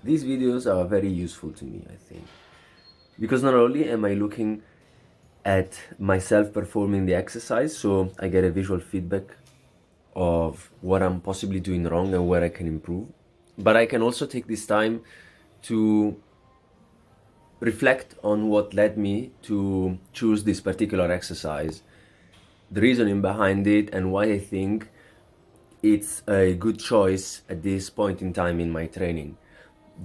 These videos are very useful to me, I think, because not only am I looking at myself performing the exercise, so I get a visual feedback of what I'm possibly doing wrong and where I can improve, but I can also take this time to reflect on what led me to choose this particular exercise, the reasoning behind it, and why I think it's a good choice at this point in time in my training.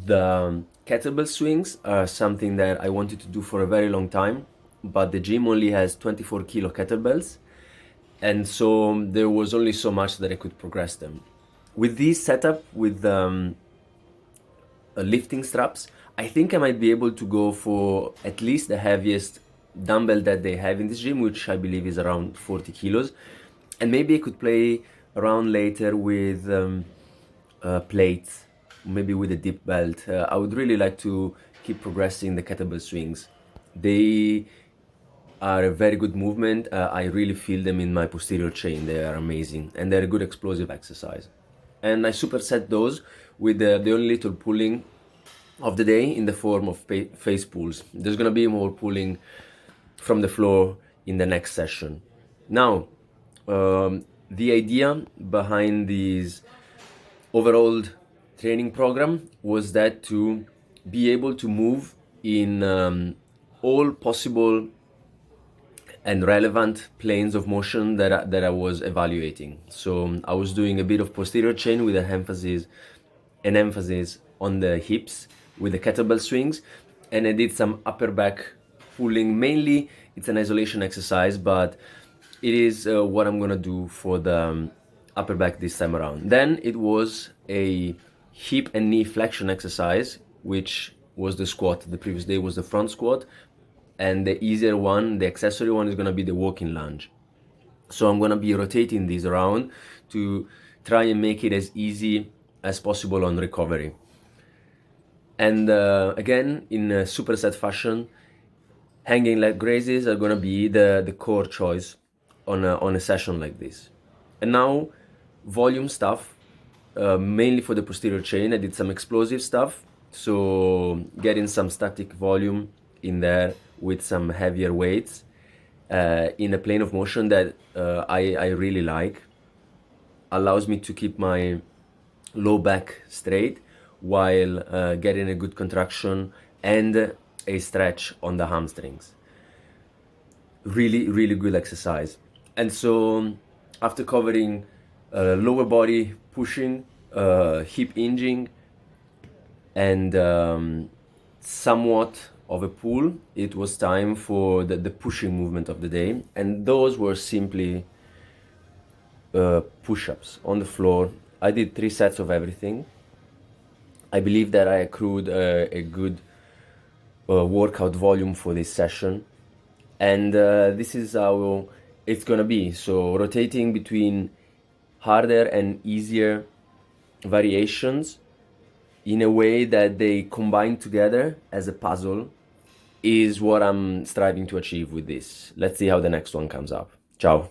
The kettlebell swings are something that I wanted to do for a very long time, but the gym only has 24 kilo kettlebells, and so there was only so much that I could progress them. With this setup, with lifting straps, I think I might be able to go for at least the heaviest dumbbell that they have in this gym, which I believe is around 40 kilos. And maybe I could play around later with plates, maybe with a dip belt. I would really like to keep progressing the kettlebell swings. They are a very good movement. I really feel them in my posterior chain. They are amazing, and they're a good explosive exercise. And I superset those with the only little pulling of the day in the form of face pulls. There's gonna be more pulling from the floor in the next session. Now, the idea behind this overall training program was that to be able to move in all possible and relevant planes of motion that I was evaluating. So I was doing a bit of posterior chain with an emphasis on the hips with the kettlebell swings, and I did some upper back pulling. Mainly, it's an isolation exercise, but it is what I'm gonna do for the upper back this time around. Then it was a hip and knee flexion exercise, which was the squat. The previous day was the front squat, and the easier one, the accessory one, is gonna be the walking lunge. So I'm gonna be rotating these around to try and make it as easy as possible on recovery. And again, in a superset fashion, hanging leg raises are gonna be the core choice on a session like this. And now, volume stuff, mainly for the posterior chain. I did some explosive stuff, so getting some static volume in there with some heavier weights in a plane of motion that I really like. Allows me to keep my low back straight while getting a good contraction and a stretch on the hamstrings. Really good exercise. And so after covering lower body pushing, hip hinging, and somewhat of a pull, it was time for the pushing movement of the day. And those were simply push-ups on the floor. I did 3 sets of everything. I believe that I accrued a good workout volume for this session, and this is how it's gonna be. So rotating between harder and easier variations in a way that they combine together as a puzzle is what I'm striving to achieve with this. Let's see how the next one comes up. Ciao.